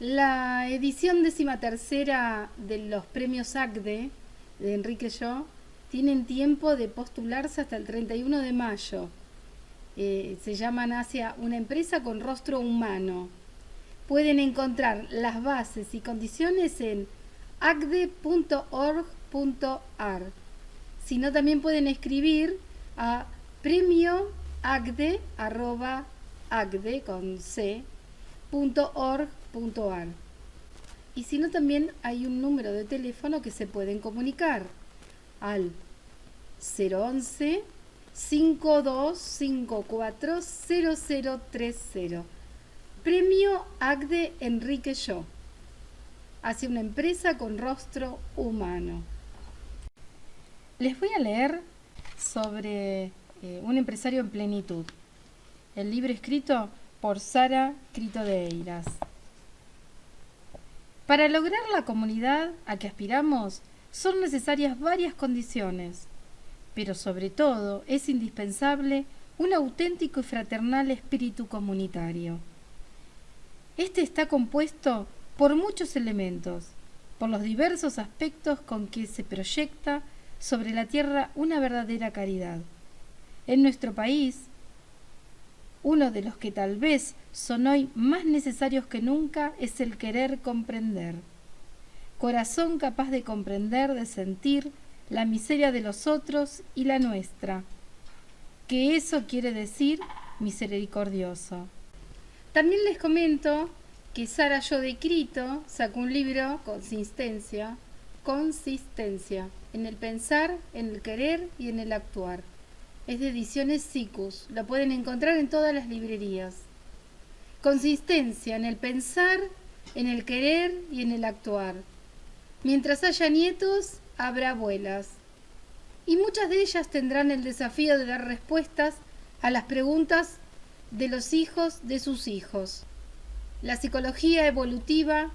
La edición 13ª de los premios ACDE de Enrique Yo tienen tiempo de postularse hasta el 31 de mayo. Se llaman hacia una empresa con rostro humano. Pueden encontrar las bases y condiciones en acde.org.ar. Si no, también pueden escribir a premioacde@acde.org.ar. Y si no, también hay un número de teléfono que se pueden comunicar al 011 5254 0030. Premio ACDE Enrique Yo, hacia una empresa con rostro humano. Les voy a leer sobre un empresario en plenitud. El libro escrito por Sara Crito de Eiras. Para lograr la comunidad a que aspiramos son necesarias varias condiciones, pero sobre todo es indispensable un auténtico y fraternal espíritu comunitario. Este está compuesto por muchos elementos, por los diversos aspectos con que se proyecta sobre la tierra una verdadera caridad. En nuestro país, uno de los que tal vez son hoy más necesarios que nunca es el querer comprender. Corazón capaz de comprender, de sentir la miseria de los otros y la nuestra, que eso quiere decir misericordioso. También les comento que Sara Yo de Crito sacó un libro, Consistencia, en el pensar, en el querer y en el actuar. Es de Ediciones Siccus, lo pueden encontrar en todas las librerías. Consistencia en el pensar, en el querer y en el actuar. Mientras haya nietos, habrá abuelas. Y muchas de ellas tendrán el desafío de dar respuestas a las preguntas de los hijos de sus hijos. La psicología evolutiva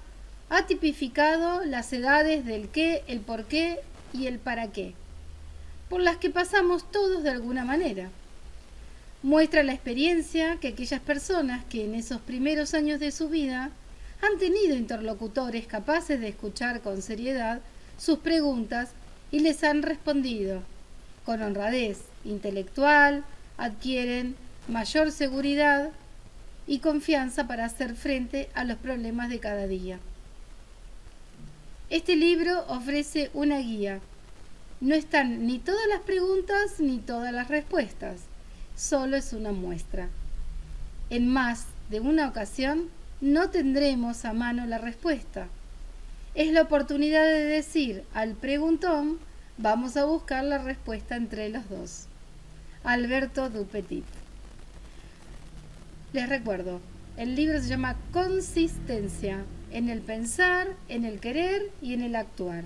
ha tipificado las edades del qué, el por qué y el para qué, por las que pasamos todos de alguna manera. Muestra la experiencia que aquellas personas que en esos primeros años de su vida han tenido interlocutores capaces de escuchar con seriedad sus preguntas y les han respondido con honradez intelectual, adquieren mayor seguridad y confianza para hacer frente a los problemas de cada día. Este libro ofrece una guía. No están ni todas las preguntas ni todas las respuestas, solo es una muestra. En más de una ocasión no tendremos a mano la respuesta. Es la oportunidad de decir al preguntón, vamos a buscar la respuesta entre los dos. Alberto Dupetit. Les recuerdo, el libro se llama Consistencia, en el pensar, en el querer y en el actuar.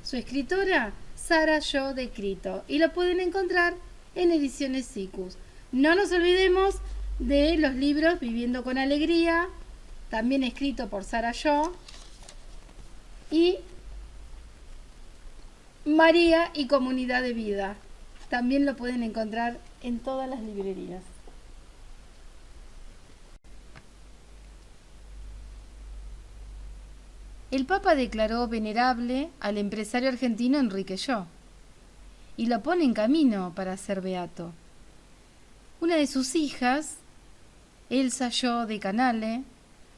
Su escritora, Sara Yo de Crito, y lo pueden encontrar en Ediciones Siccus. No nos olvidemos de los libros Viviendo con Alegría, también escrito por Sara Yo, y María y Comunidad de Vida. También lo pueden encontrar en todas las librerías. El Papa declaró venerable al empresario argentino Enrique Yo y lo pone en camino para ser beato. Una de sus hijas, Elsa Yo de Canale,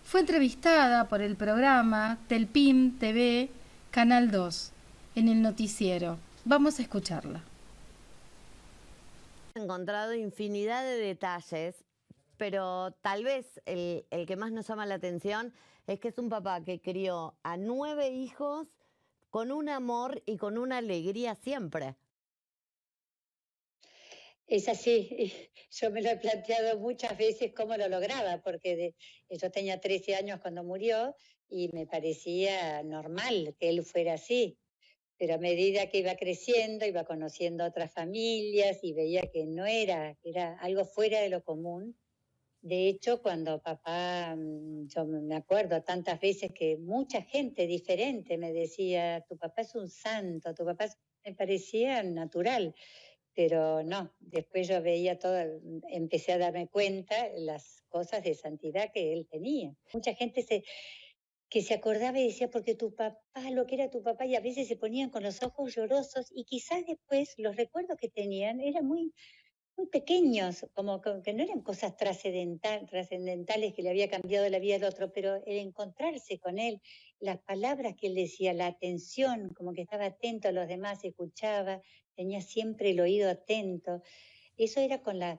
fue entrevistada por el programa Telpim TV Canal 2 en el noticiero. Vamos a escucharla. He encontrado infinidad de detalles, pero tal vez el que más nos llama la atención es que es un papá que crió a 9 hijos con un amor y con una alegría siempre. Es así, yo me lo he planteado muchas veces cómo lo lograba, porque yo tenía 13 años cuando murió y me parecía normal que él fuera así, pero a medida que iba creciendo, iba conociendo otras familias y veía que no era, que era algo fuera de lo común. De hecho, cuando papá, yo me acuerdo tantas veces que mucha gente diferente me decía, tu papá es un santo, tu papá me parecía natural. Pero no, después yo veía todo, empecé a darme cuenta las cosas de santidad que él tenía. Mucha gente que se acordaba y decía, porque tu papá, lo que era tu papá, y a veces se ponían con los ojos llorosos, y quizás después los recuerdos que tenían eran muy pequeños, como que no eran cosas trascendentales que le había cambiado la vida al otro, pero el encontrarse con él, las palabras que él decía, la atención, como que estaba atento a los demás, escuchaba, tenía siempre el oído atento. Eso era con la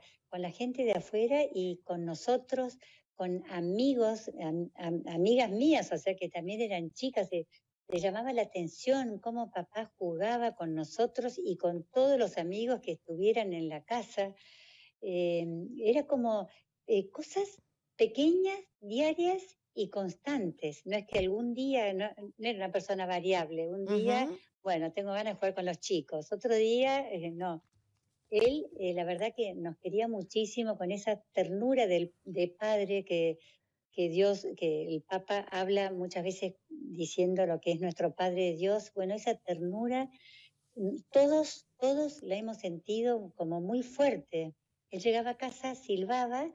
gente de afuera y con nosotros, con amigos, amigas mías, o sea que también eran chicas, le llamaba la atención cómo papá jugaba con nosotros y con todos los amigos que estuvieran en la casa. Era como cosas pequeñas, diarias y constantes. No es que algún día, no era una persona variable. Un día, Ujú. bueno, tengo ganas de jugar con los chicos. Otro día, no. Él, la verdad que nos quería muchísimo con esa ternura de padre que Dios, que el Papa habla muchas veces diciendo lo que es nuestro Padre Dios. Bueno, esa ternura, todos la hemos sentido como muy fuerte. Él llegaba a casa, silbaba,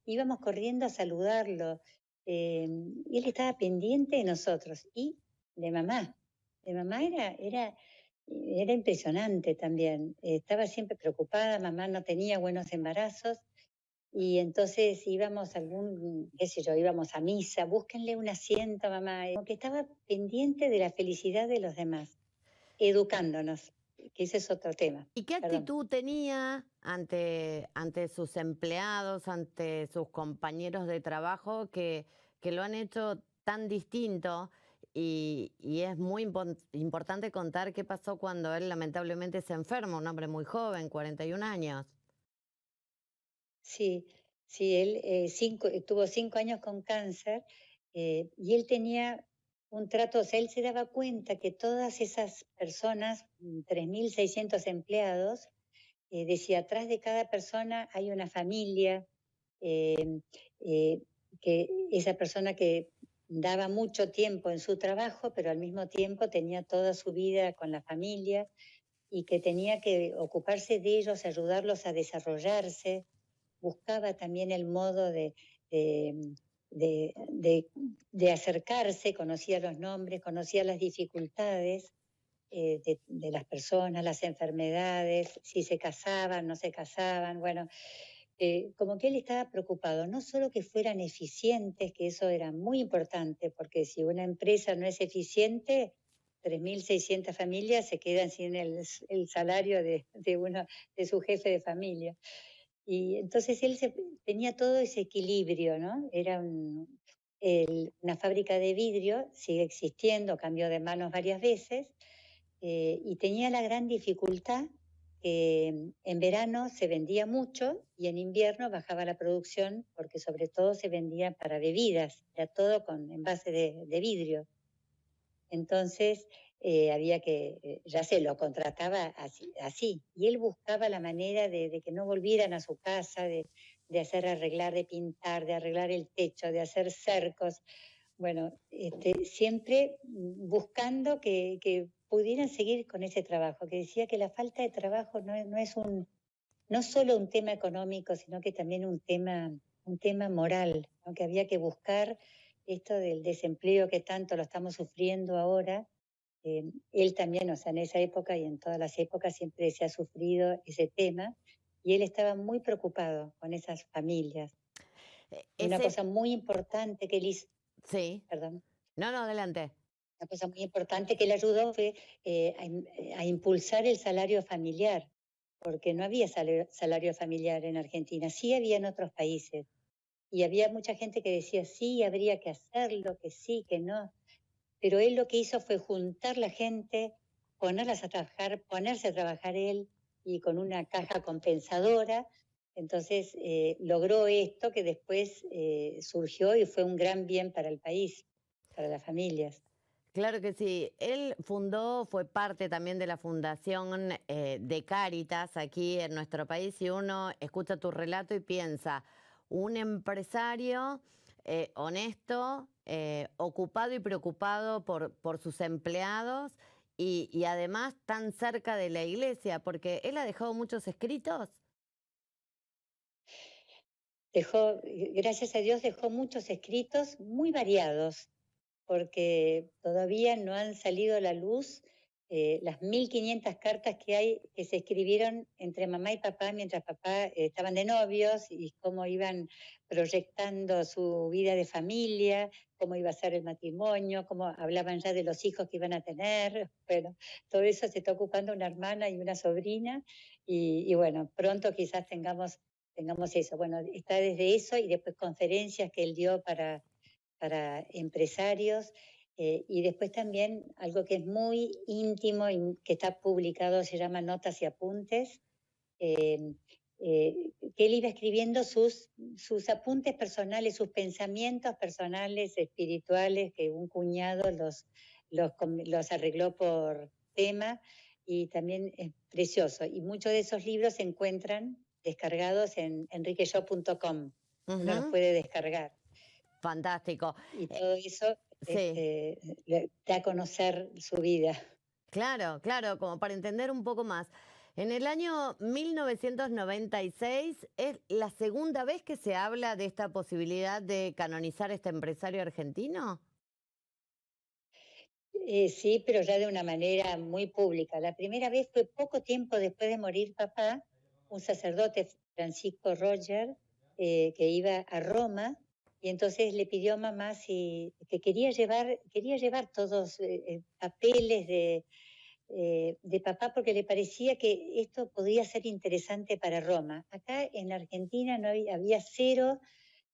íbamos corriendo a saludarlo. Y él estaba pendiente de nosotros y de mamá. De mamá era impresionante también. Estaba siempre preocupada, mamá no tenía buenos embarazos y entonces íbamos a qué sé yo, íbamos a misa, búsquenle un asiento, mamá. Como que estaba pendiente de la felicidad de los demás, educándonos, que ese es otro tema. ¿Y qué Perdón. actitud tenía ante sus empleados, ante sus compañeros de trabajo que lo han hecho tan distinto? Y es muy importante contar qué pasó cuando él lamentablemente se enferma, un hombre muy joven, 41 años. Sí, sí, él tuvo 5 años con cáncer y él tenía un trato, o sea, él se daba cuenta que todas esas personas, 3.600 empleados, decía, atrás de cada persona hay una familia, eh, eh, que esa persona que daba mucho tiempo en su trabajo, pero al mismo tiempo tenía toda su vida con la familia y que tenía que ocuparse de ellos, ayudarlos a desarrollarse. Buscaba también el modo de, de, de, de acercarse, conocía los nombres, conocía las dificultades de las personas, las enfermedades, si se casaban, no se casaban, bueno, como que él estaba preocupado, no solo que fueran eficientes, que eso era muy importante, porque si una empresa no es eficiente, 3.600 familias se quedan sin el salario de su jefe de familia. Y entonces tenía todo ese equilibrio, ¿no? Era una fábrica de vidrio, sigue existiendo, cambió de manos varias veces, y tenía la gran dificultad que en verano se vendía mucho y en invierno bajaba la producción porque sobre todo se vendía para bebidas, era todo con envase de vidrio. Entonces ya se lo contrataba así, y él buscaba la manera de que no volvieran a su casa, de hacer arreglar, de pintar, de arreglar el techo, de hacer cercos, bueno, siempre buscando que pudieran seguir con ese trabajo, que decía que la falta de trabajo no solo un tema económico, sino que también un tema moral, ¿no? Que había que buscar esto del desempleo que tanto lo estamos sufriendo ahora. Él también, o sea, en esa época y en todas las épocas siempre se ha sufrido ese tema y él estaba muy preocupado con esas familias. Una Ese, cosa muy importante que él hizo, sí. perdón. No, no, adelante. Una cosa muy importante que él ayudó fue a impulsar el salario familiar, porque no había salario familiar en Argentina, sí había en otros países. Y había mucha gente que decía, sí, habría que hacerlo, que sí, que no. Pero él lo que hizo fue juntar la gente, ponerlas a trabajar, ponerse a trabajar él y con una caja compensadora. Entonces logró esto que después surgió y fue un gran bien para el país, para las familias. Claro que sí. Él fundó, fue parte también de la fundación de Cáritas aquí en nuestro país y uno escucha tu relato y piensa, un empresario honesto, ocupado y preocupado por sus empleados y además tan cerca de la iglesia, porque él ha dejado muchos escritos. Gracias a Dios, dejó muchos escritos muy variados, porque todavía no han salido a la luz las 1500 cartas que hay, que se escribieron entre mamá y papá mientras papá estaban de novios, y cómo iban proyectando su vida de familia, cómo iba a ser el matrimonio, cómo hablaban ya de los hijos que iban a tener. Bueno, todo eso se está ocupando una hermana y una sobrina, y bueno, pronto quizás tengamos eso. Bueno, está desde eso y después conferencias que él dio para empresarios, y después también algo que es muy íntimo y que está publicado, se llama Notas y Apuntes, eh, que él iba escribiendo sus apuntes personales, sus pensamientos personales, espirituales, que un cuñado los arregló por tema, y también es precioso. Y muchos de esos libros se encuentran descargados en enriqueshow.com. Uno los Ujú. puede descargar. Fantástico. Y Eh, todo eso sí, le da a conocer su vida. claro, claro, como para entender un poco más. En el año 1996 es la segunda vez que se habla de esta posibilidad de canonizar a este empresario argentino. Sí, pero ya de una manera muy pública. La primera vez fue poco tiempo después de morir papá, un sacerdote, Francisco Roger, que iba a Roma, y entonces le pidió a mamá que quería llevar todos papeles de papá, porque le parecía que esto podía ser interesante para Roma. Acá en la Argentina no había cero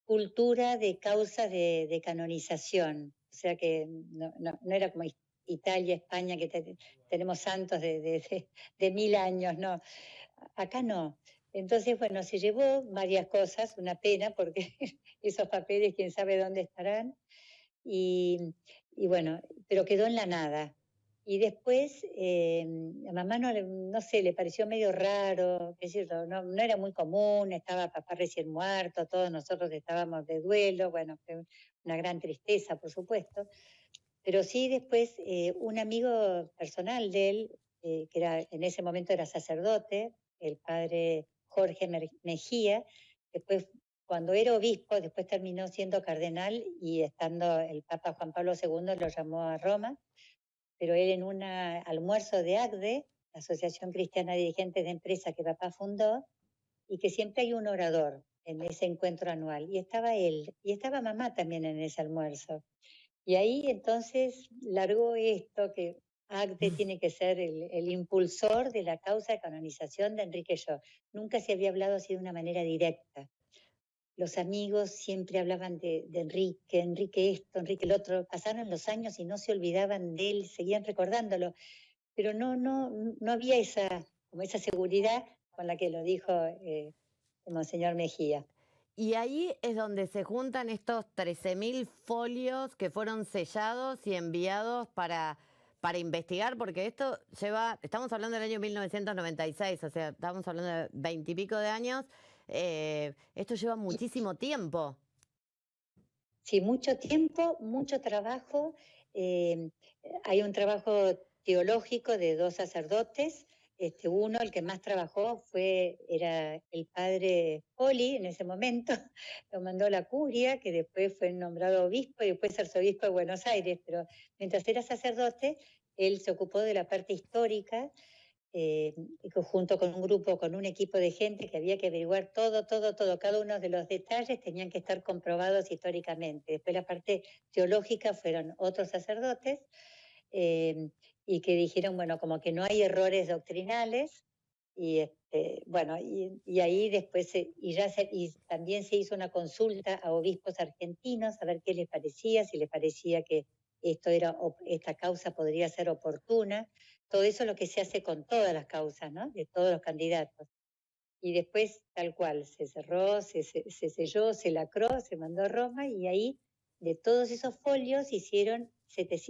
cultura de causas de canonización, o sea que no era como Italia, España, que tenemos santos de 1000 años, no, acá no. Entonces, bueno, se llevó varias cosas, una pena, porque esos papeles quién sabe dónde estarán, y, y bueno, pero quedó en la nada. Y después a mamá no sé, le pareció medio raro, qué sé yo, no era muy común, estaba papá recién muerto, todos nosotros estábamos de duelo, bueno, fue una gran tristeza, por supuesto. Pero sí después un amigo personal de él, que en ese momento era sacerdote, el padre Jorge Mejía, después cuando era obispo, después terminó siendo cardenal, y estando el Papa Juan Pablo II lo llamó a Roma, pero él en un almuerzo de ACDE, la Asociación Cristiana de Dirigentes de Empresa que papá fundó, y que siempre hay un orador en ese encuentro anual, y estaba él, y estaba mamá también en ese almuerzo. Y ahí entonces largó esto, que ACDE tiene que ser el impulsor de la causa de canonización de Enrique Yo. Nunca se había hablado así de una manera directa. Los amigos siempre hablaban de Enrique, Enrique esto, Enrique el otro. Pasaron los años y no se olvidaban de él, seguían recordándolo, pero no había como esa seguridad con la que lo dijo el Monseñor Mejía. Y ahí es donde se juntan estos 13.000 folios que fueron sellados y enviados para investigar, porque esto lleva, estamos hablando del año 1996, o sea, estamos hablando de 20 y pico de años, esto lleva Y, muchísimo tiempo. sí, mucho tiempo, mucho trabajo. eh, Hay un trabajo teológico de dos sacerdotes. Uno, el que más trabajó, era el padre Poli en ese momento, lo mandó la curia, que después fue nombrado obispo y después arzobispo de Buenos Aires, pero mientras era sacerdote, él se ocupó de la parte histórica, junto con un grupo, con un equipo de gente que había que averiguar todo, cada uno de los detalles tenían que estar comprobados históricamente. Después la parte teológica fueron otros sacerdotes, eh, y que dijeron, bueno, como que no hay errores doctrinales, y bueno, y ahí después, y también se hizo una consulta a obispos argentinos a ver qué les parecía, si les parecía que esta causa podría ser oportuna. Todo eso es lo que se hace con todas las causas, ¿no? De todos los candidatos. Y después, tal cual, se cerró, se selló, se lacró, se mandó a Roma, y ahí, de todos esos folios, hicieron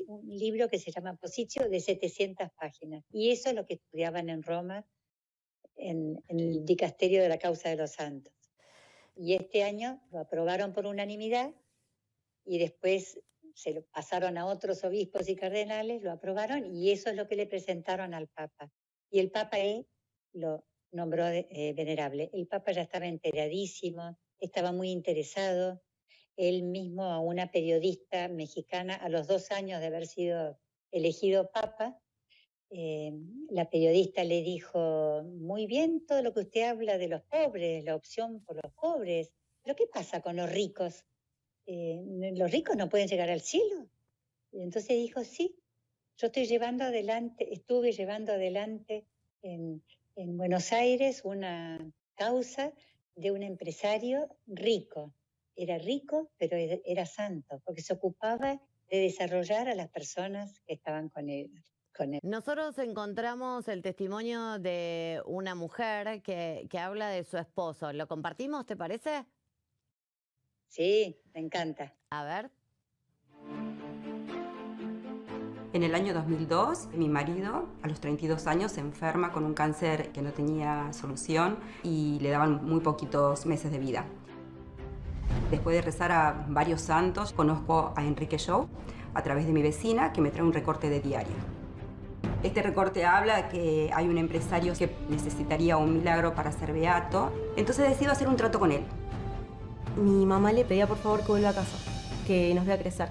un libro que se llama Positio, de 700 páginas. Y eso es lo que estudiaban en Roma, en el dicasterio de la causa de los santos. Y este año lo aprobaron por unanimidad, y después se lo pasaron a otros obispos y cardenales, lo aprobaron, y eso es lo que le presentaron al Papa. Y el Papa lo nombró venerable. El Papa ya estaba enteradísimo, estaba muy interesado, él mismo a una periodista mexicana a los 2 años de haber sido elegido papa. La periodista le dijo, muy bien todo lo que usted habla de los pobres, la opción por los pobres, pero ¿qué pasa con los ricos? ¿Los ricos no pueden llegar al cielo? Y entonces dijo, sí, yo estuve llevando adelante en Buenos Aires una causa de un empresario rico. Era rico, pero era santo, porque se ocupaba de desarrollar a las personas que estaban con él. Nosotros encontramos el testimonio de una mujer que habla de su esposo. ¿Lo compartimos, te parece? Sí, me encanta. A ver. En el año 2002, mi marido, a los 32 años, se enferma con un cáncer que no tenía solución y le daban muy poquitos meses de vida. Después de rezar a varios santos, conozco a Enrique Shaw a través de mi vecina, que me trae un recorte de diario. Este recorte habla que hay un empresario que necesitaría un milagro para ser beato, entonces decido hacer un trato con él. Mi mamá le pedía por favor que vuelva a casa, que nos vea crecer.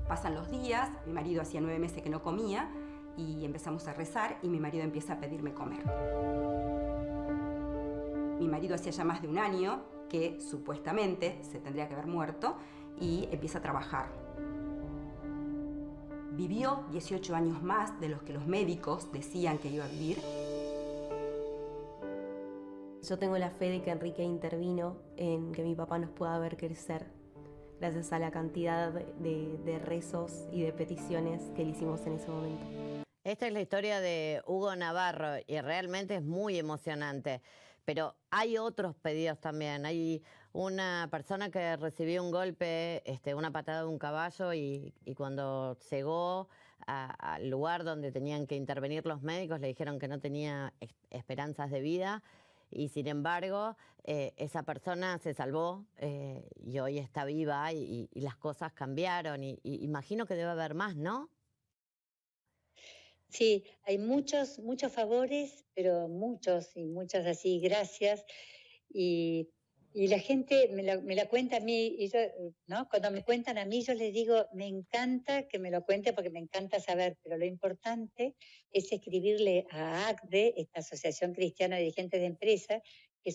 Pasan los días, mi marido hacía 9 meses que no comía y empezamos a rezar y mi marido empieza a pedirme comer. Mi marido hacía ya más de un año que supuestamente se tendría que haber muerto y empieza a trabajar. Vivió 18 años más de los que los médicos decían que iba a vivir. Yo tengo la fe de que Enrique intervino en que mi papá nos pueda ver crecer, gracias a la cantidad de rezos y de peticiones que le hicimos en ese momento. Esta es la historia de Hugo Navarro y realmente es muy emocionante. Pero hay otros pedidos también. Hay una persona que recibió un golpe, una patada de un caballo y cuando llegó al lugar donde tenían que intervenir los médicos le dijeron que no tenía esperanzas de vida y sin embargo esa persona se salvó y hoy está viva y las cosas cambiaron y imagino que debe haber más, ¿no? Sí, hay muchos favores, pero muchos y muchas así, gracias. Y la gente me la cuenta a mí, y yo, ¿no? Cuando me cuentan a mí, yo les digo, me encanta que me lo cuente porque me encanta saber, pero lo importante es escribirle a ACDE, esta Asociación Cristiana de Dirigentes de Empresas, que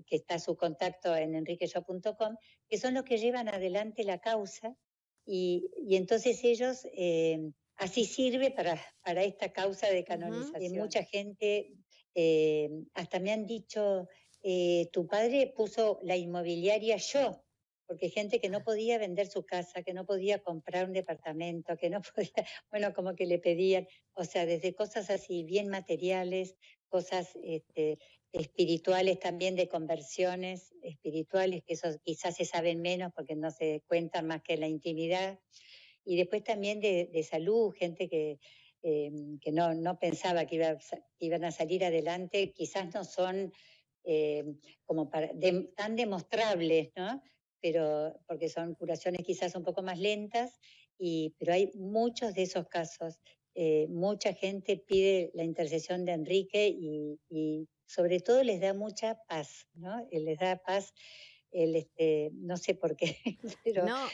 está su contacto en enriqueshaw.com, que son los que llevan adelante la causa, y entonces ellos... así sirve para esta causa de canonización. Mucha gente, hasta me han dicho, tu padre puso la inmobiliaria yo, porque gente que no podía vender su casa, que no podía comprar un departamento, que no podía, bueno, como que le pedían, o sea, desde cosas así bien materiales, cosas espirituales también, de conversiones espirituales, que eso quizás se saben menos porque no se cuentan más que en la intimidad. Y después también de salud, gente que no pensaba que iban a salir adelante, quizás no son como tan demostrables, ¿no? Pero porque son curaciones quizás un poco más lentas, pero hay muchos de esos casos. Mucha gente pide la intercesión de Enrique y sobre todo les da mucha paz, ¿no? Les da paz. No sé por qué, pero tan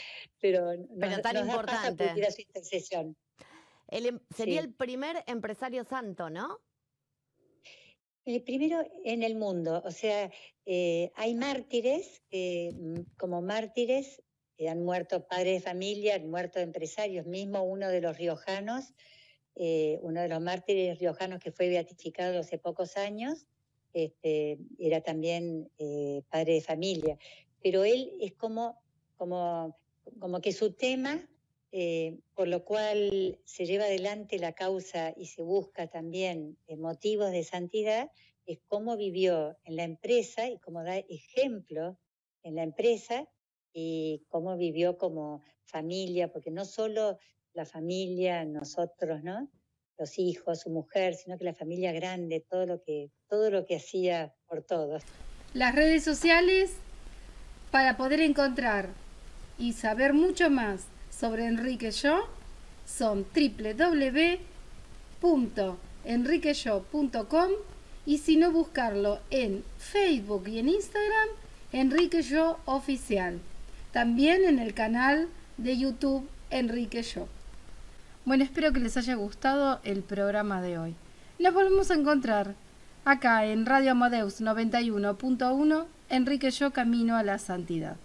nos importante. Da paz acudir a su intercesión. Sería el primer empresario santo, ¿no? El primero en el mundo, o sea, hay mártires, como mártires, han muerto padres de familia, han muerto empresarios, mismo uno de los riojanos, uno de los mártires riojanos que fue beatificado hace pocos años, era también padre de familia, pero él es como que su tema, por lo cual se lleva adelante la causa y se busca también motivos de santidad, es cómo vivió en la empresa y cómo da ejemplo en la empresa y cómo vivió como familia, porque no solo la familia, nosotros, ¿no? Los hijos, su mujer, sino que la familia grande, todo lo que hacía por todos. Las redes sociales para poder encontrar y saber mucho más sobre Enrique Shaw son www.enriqueshaw.com y si no buscarlo en Facebook y en Instagram, Enrique Yo Oficial. También en el canal de YouTube Enrique Yo. Bueno, espero que les haya gustado el programa de hoy. Nos volvemos a encontrar acá en Radio Amadeus 91.1, Enrique Yo Camino a la Santidad.